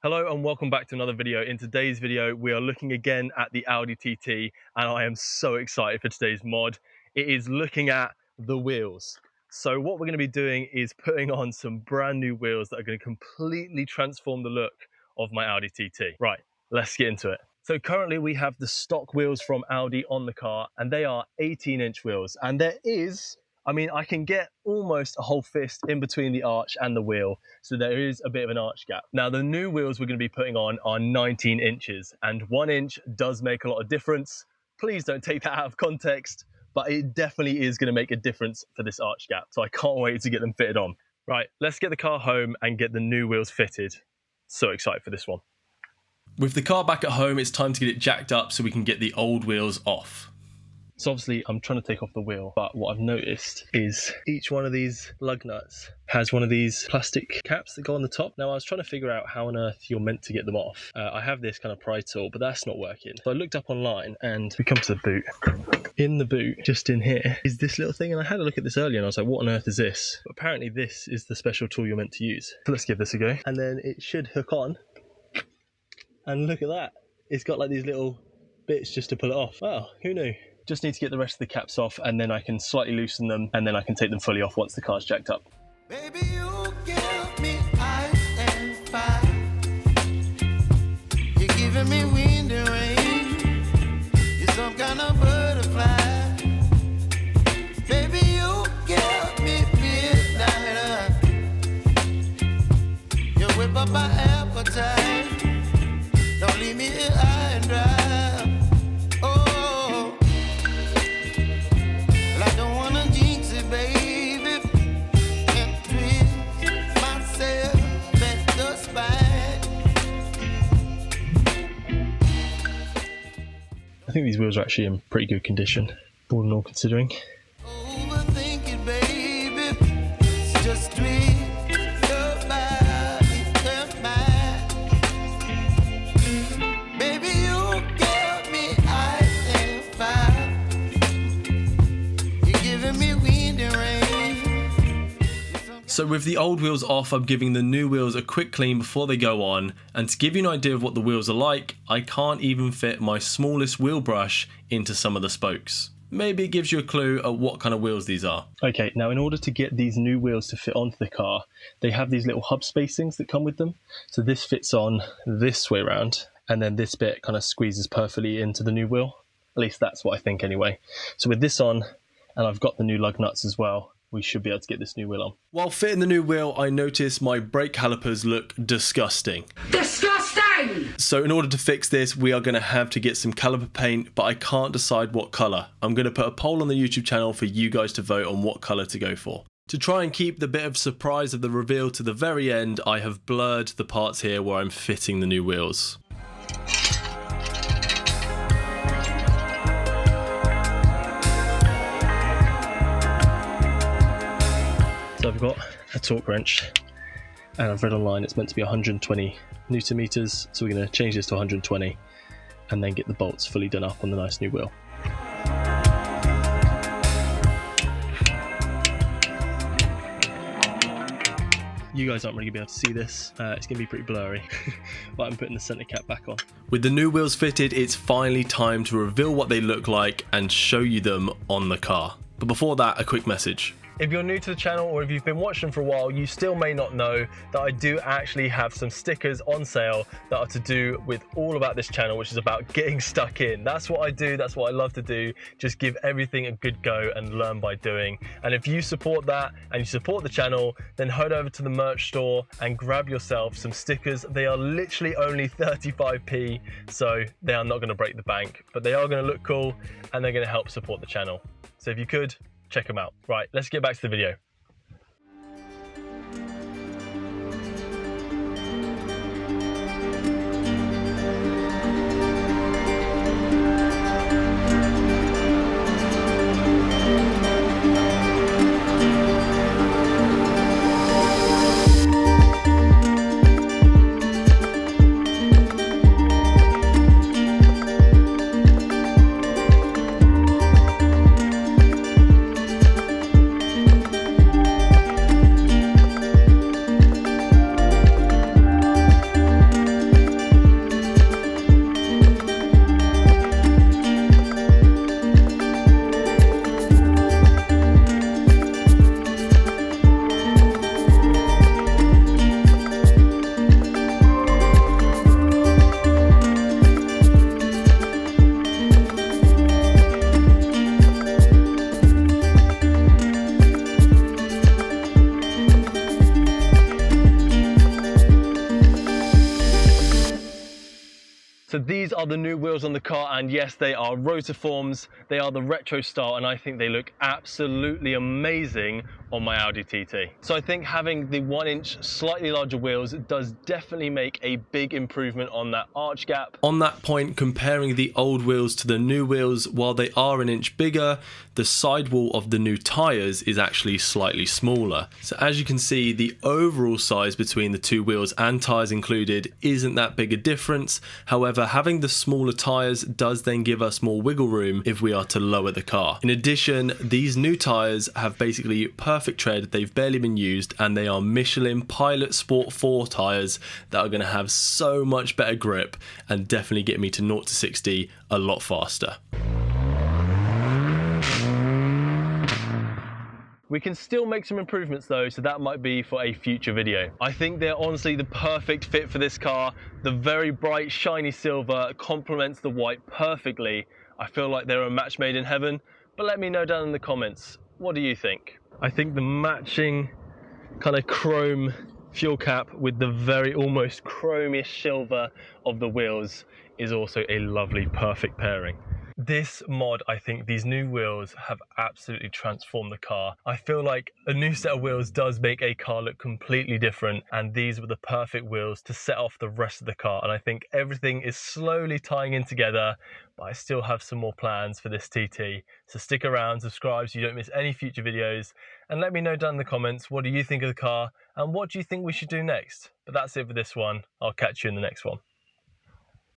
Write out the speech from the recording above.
Hello and welcome back to another video. In today's video, we are looking again at the Audi TT and I am so excited for today's mod. It is looking at the wheels. So what we're going to be doing is putting on some brand new wheels that are going to completely transform the look of my Audi TT. Right, let's get into it. So currently we have the stock wheels from Audi on the car and they are 18-inch wheels, and there is, I can get almost a whole fist in between the arch and the wheel, so there is a bit of an arch gap. Now the new wheels we're going to be putting on are 19 inches, and 1 inch does make a lot of difference. Please don't take that out of context, but it definitely is going to make a difference for this arch gap, so I can't wait to get them fitted on. Right, let's get the car home and get the new wheels fitted. So excited for this one. With the car back at home, it's time to get it jacked up so we can get the old wheels off. So obviously I'm trying to take off the wheel, but what I've noticed is each one of these lug nuts has one of these plastic caps that go on the top. Now I was trying to figure out how on earth you're meant to get them off. I have this kind of pry tool, but that's not working. So I looked up online and we come to the boot. In the boot, just in here, is this little thing, and I had a look at this earlier and I was like, what on earth is this? But apparently this is the special tool you're meant to use. So let's give this a go. And then it should hook on. And look at that. It's got like these little bits just to pull it off. Wow, who knew? Just need to get the rest of the caps off and then I can slightly loosen them and then I can take them fully off once the car's jacked up. Baby, you give me ice and fire. You're giving me wind and rain. You're some kind of butterfly. Baby, you give me midnight. You whip up my appetite. Don't leave me here high and dry. I think these wheels are actually in pretty good condition, all in all considering. Overthink it, baby. It's just tweak your body, your mind. Baby, you give me ice and fire. You're giving me wind and rain. So with the old wheels off, I'm giving the new wheels a quick clean before they go on, and to give you an idea of what the wheels are like, I can't even fit my smallest wheel brush into some of the spokes. Maybe it gives you a clue at what kind of wheels these are. Okay, now in order to get these new wheels to fit onto the car, they have these little hub spacings that come with them. So this fits on this way around, and then this bit kind of squeezes perfectly into the new wheel. At least that's what I think anyway. So with this on, and I've got the new lug nuts as well, we should be able to get this new wheel on. While fitting the new wheel, I noticed my brake calipers look disgusting. Disgusting! So in order to fix this, we are going to have to get some caliper paint, but I can't decide what colour. I'm going to put a poll on the YouTube channel for you guys to vote on what colour to go for. To try and keep the bit of surprise of the reveal to the very end, I have blurred the parts here where I'm fitting the new wheels. So I've got a torque wrench and I've read online it's meant to be 120 Newton meters, so we're going to change this to 120 and then get the bolts fully done up on the nice new wheel. You guys aren't really going to be able to see this, it's going to be pretty blurry, but I'm putting the center cap back on. With the new wheels fitted, it's finally time to reveal what they look like and show you them on the car. But before that, a quick message. If you're new to the channel or if you've been watching for a while, you still may not know that I do actually have some stickers on sale that are to do with all about this channel, which is about getting stuck in. That's what I do, that's what I love to do, just give everything a good go and learn by doing. And if you support that and you support the channel, then head over to the merch store and grab yourself some stickers. They are literally only 35p, so they are not gonna break the bank, but they are gonna look cool and they're gonna help support the channel. So if you could, check them out. Right, let's get back to the video. So these are the new wheels on the car, and yes, they are Rotiforms. They are the retro style, and I think they look absolutely amazing on my Audi TT. So I think having the 1-inch slightly larger wheels does definitely make a big improvement on that arch gap. On that point, comparing the old wheels to the new wheels, while they are an inch bigger, the sidewall of the new tyres is actually slightly smaller. So as you can see, the overall size between the two wheels and tyres included isn't that big a difference. However, having the smaller tyres does then give us more wiggle room if we are to lower the car. In addition, these new tyres have basically perfect tread, they've barely been used, and they are Michelin Pilot Sport 4 tyres that are going to have so much better grip and definitely get me to 0 to 60 a lot faster. We can still make some improvements though, so that might be for a future video. I think they're honestly the perfect fit for this car. The very bright, shiny silver complements the white perfectly. I feel like they're a match made in heaven, but let me know down in the comments. What do you think? I think the matching kind of chrome fuel cap with the very almost chromish silver of the wheels is also a lovely, perfect pairing. This mod, I think these new wheels have absolutely transformed the car. I feel like a new set of wheels does make a car look completely different, and these were the perfect wheels to set off the rest of the car. And I think everything is slowly tying in together, but I still have some more plans for this TT. So stick around, subscribe so you don't miss any future videos, and let me know down in the comments, what do you think of the car and what do you think we should do next? But that's it for this one. I'll catch you in the next one.